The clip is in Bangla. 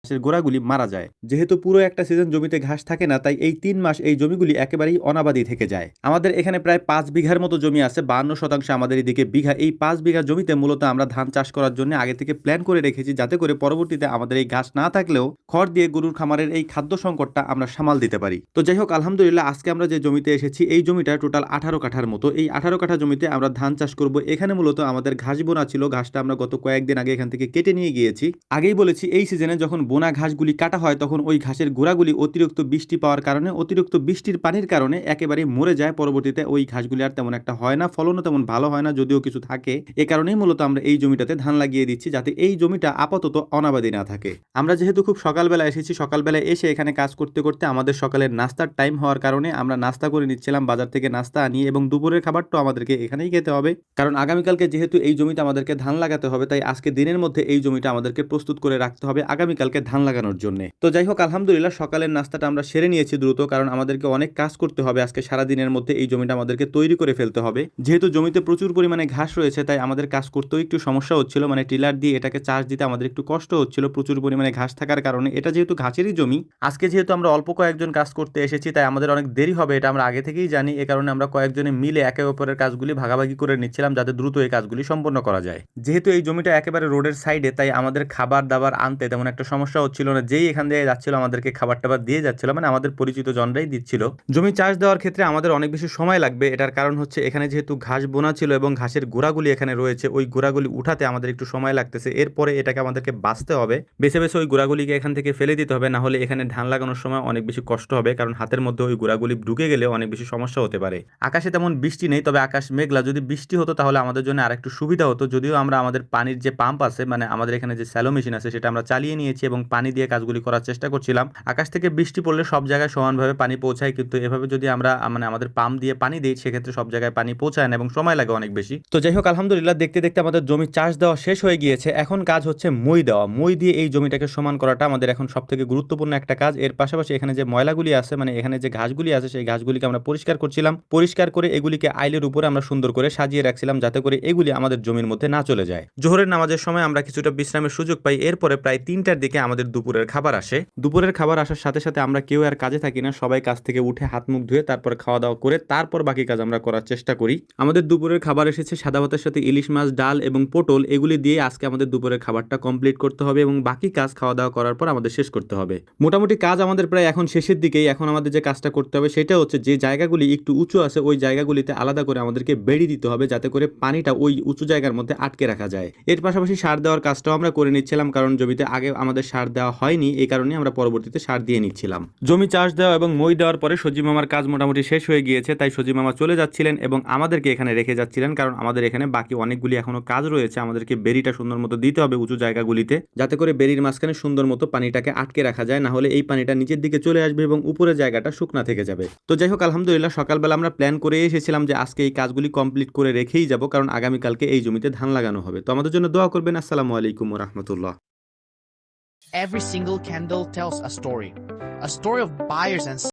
ঘাসের গোড়াগুলি মারা যায়। যেহেতু পুরো একটা সিজন জমিতে ঘাস থাকে না, তাই এই 3 মাস এই জমিগুলি একেবারেই অনাবাদি থেকে যায়। আমাদের এখানে প্রায় ৫ বিঘার মতো জমি আছে, ৫২% আমাদের এদিকে বিঘা। এই ৫ বিঘা জমিতে মূলত আমরা ধান চাষ করার জন্য আগে থেকে প্ল্যান করে রেখেছি, যাতে করে পরবর্তীতে আমাদের এই ঘাস না থাকলেও খড় দিয়ে গরুর খামারের এই খাদ্য সংকটটা আমরা সামাল দিতে পারি। তো যাই হোক, আলহামদুলিল্লাহ আজকে আমরা যে জমিতে এসেছি এই জমিটা টোটাল 18 কাঠার মতো। এই 18 কাঠা জমিতে আমরা ধান চাষ করব। এখানে মূলত আমাদের ঘাস বোনা ছিল, ঘাসটা আমরা গত কয়েকদিন আগে এখান থেকে কেটে নিয়ে গিয়েছি। আগেই বলেছি এই সিজনে যখন বোনা ঘাসগুলি কাটা হয় তখন ওই ঘাসের গোড়াগুলি অতিরিক্ত বৃষ্টি পাওয়ার কারণে, অতিরিক্ত বৃষ্টির পানির কারণে একেবারে মরে যায়। পরবর্তীতে ওই ঘাসগুলি আর তেমন একটা হয় না, ফলনও তেমন ভালো হয় না, যদিও কিছু থাকে। এ কারণেই মূলত আমরা এই জমিটাতে ধান লাগিয়ে দিচ্ছি, যাতে এই জমিটা আপাতত অনাবাদি না থাকে। আমরা যেহেতু খুব সকালবেলা এসেছি, সকালবেলা এসে এখানে কাজ করতে করতে আমাদের সকালের নাস্তার টাইম হওয়ার কারণে আমরা নাস্তা করে নিচ্ছিলাম বাজার থেকে নাস্তা আনিয়ে, এবং দুপুরের খাবারটাও আমাদেরকে এখানেই খেতে হবে, কারণ আগামীকালকে যেহেতু এই জমিতে আমাদেরকে ধান লাগাতে হবে, তাই আজকে দিনের মধ্যে এই জমিটা আমাদেরকে প্রস্তুত করে রাখতে হবে আগামীকালকে ধান লাগানোর জন্য। তো যাই হোক, আলহামদুলিল্লাহ সকালের নাস্তাটা আমরা সেরে নিয়েছি দ্রুত, কারণ আমাদেরকে অনেক কাজ করতে হবে আজকে সারা দিনের মধ্যে। এই জমিটা আমাদেরকে তৈরি করে ফেলতে হবে, যেহেতু জমিতে প্রচুর পরিমাণে ঘাস রয়েছে, তাই আমাদের কাজ করতেও একটু সমস্যা হচ্ছিল। মানে টিলার দিয়ে এটাকে চাষ দিতে আমাদের একটু কষ্ট হচ্ছিল, প্রচুর পরিমাণে ঘাস থাকার কারণে। এটা যেহেতু ঘাসেরই জমি, আজকে যেহেতু আমরা অল্প কয়েকজন কাজ করতে এসেছি, তাই আমাদের অনেক দেরি হবে, এটা আমরা আগে থেকেই জানি। এ কারণে আমরা কয়েকজনে মিলে একে অপরের কাজগুলি ভাগাভাগি করে নিচ্ছিলাম, যাতে দ্রুত এই কাজগুলি সম্পন্ন করা যায়। যেহেতু এই জমিটা একেবারে রোডের সাইডে, তাই আমাদের খাবার দাবার আনতে তেমন একটা সমস্যা হচ্ছিল না। যেই এখান দিয়ে যাচ্ছিল আমাদেরকে খাবার টাবার দিয়ে যাচ্ছিল, মানে আমাদের পরিচিত জনরাই দিচ্ছিল। জমি চাষ দেওয়ার ক্ষেত্রে আমাদের অনেক বেশি সময় লাগবে। এটার কারণ হচ্ছে এখানে যেহেতু ঘাস বোনা ছিল এবং ঘাসের গোড়াগুলি এখানে রয়েছে, ওই গোড়াগুলি উঠাতে আমাদের একটু সময় লাগতেছে। এরপরে এটাকে আমাদেরকে বাছতে হবে, বেছে বেছে ওই গোড়াগুলিকে এখান থেকে ফেলে দিতে হবে, না হলে এখানে ধান লাগানোর সময় অনেক বেশি কষ্ট হবে, কারণ হাতের মধ্যে ওই গোড়াগুলি ঢুকে গেলে অনেক বেশি সমস্যা হতে পারে। আকাশে তেমন বৃষ্টি নেই, তবে আকাশ মেঘলা। যদি বৃষ্টি হতো তাহলে আমাদের জন্য আরেকটু সুবিধা হতো, যদিও আমরা আমাদের পানির যে পাম্প আছে, মানে আমাদের এখানে যে স্যালো মেশিন আছে, সেটা আমরা চালিয়ে নিয়েছি এবং পানি দিয়ে কাজগুলি করার চেষ্টা করছিলাম। আকাশ থেকে বৃষ্টি পড়লে সব জায়গায় সমানভাবে পানি পৌঁছায়, কিন্তু এভাবে যদি আমরা মানে আমাদের পাম্প দিয়ে পানি দিই, সেক্ষেত্রে সব জায়গায় পানি পৌঁছায় না এবং সময় লাগে অনেক বেশি। তো যাই হোক, আলহামদুলিল্লাহ দেখতে দেখতে আমাদের জমি চাষ দেওয়া শেষ হয়ে গিয়েছে। এখন কাজ হচ্ছে মই দেওয়া। মই দিয়ে এই জমিটাকে সমান করাটা আমাদের এখন সব থেকে গুরুত্বপূর্ণ একটা কাজ। এর পাশাপাশি এখানে যে ময়লাগুলি আছে, মানে এখানে যে ঘাসগুলি আছে, সেই ঘাসগুলিকে আমরা পরিষ্কার করছিলাম। পরিষ্কার করে এগুলিকে আইলের উপরে আমরা সুন্দর করে সাজিয়ে রাখছিলাম, যাতে করে এগুলি আমাদের জমির মধ্যে না চলে যায়। জোহরের নামাজের সময় আমরা কিছুটা বিশ্রামের সুযোগ পাই। এরপরে প্রায় 3টার দিকে আমাদের দুপুরের খাবার আসে। দুপুরের খাবার আসার সাথে সাথে আমরা কেউ আর কাজে থাকি না, সবাই কাজ থেকে উঠে হাত মুখ ধুয়ে তারপর খাওয়া দাওয়া করে তারপর বাকি কাজ আমরা করার চেষ্টা করি। আমাদের দুপুরের খাবার এসেছে সাদা ভাতের সাথে ইলিশ মাছ, ডাল এবং পটল। এগুলি দিয়ে আজকে আমাদের দুপুরের খাবারটা কমপ্লিট করতে হবে এবং বাকি কাজ খাওয়া দাওয়া করার পর আমাদের শেষ করতে হবে। মোটামুটি কাজ আমাদের প্রায় এখন শেষের দিকেই। এখন আমাদের যে কাজটা করতে হবে সেটা হচ্ছে, যে জায়গাগুলি একটু উঁচু আছে ওই জায়গাগুলিতে আলাদা করে আমাদেরকে বেড়ি দিতে হবে, যাতে করে পানিটা ওই উঁচু জায়গার মধ্যে আটকে রাখা যায়। এর পাশাপাশি সার দেওয়ার কাজটাও আমরা করে নিচ্ছিলাম, কারণ জমিতে আগে আমাদের সার দেওয়া হয়নি, এই কারণে আমরা পরবর্তীতে সার দিয়ে নিচ্ছিলাম। জমি চাষ দেওয়া এবং মই দেওয়ার পরে সজীব মামার কাজ মোটামুটি শেষ হয়ে গিয়েছে, তাই সজীব মামা চলে যাচ্ছিলেন এবং আমাদেরকে এখানে রেখে যাচ্ছিলেন, কারণ আমাদের এখানে বাকি অনেকগুলি এখনো কাজ রয়েছে। আমাদেরকে বেড়িটা সুন্দর মতো দিতে হবে উঁচু জায়গাগুলিতে, যাতে করে বেড়ির মাঝখানে সুন্দর মতো পানিটাকে আটকে রাখা যায়, না হলে এই পানিটা নিচের দিকে চলে আসবে এবং উপরের জায়গাটা শুকনা থেকে যাবে। তো যাই হোক, আলহামদুলিল্লাহ সকালবেলা আমরা প্ল্যান করে এসেছিলাম যে আজকে এই কাজগুলি কমপ্লিট করে রেখেই যাব, কারণ আগামীকালকে এই জমিতে ধান লাগানো হবে। তো আমাদের জন্য দোয়া করবেন। আসসালামু আলাইকুম ওয়া রাহমাতুল্লাহ। Every single candle tells a story of buyers and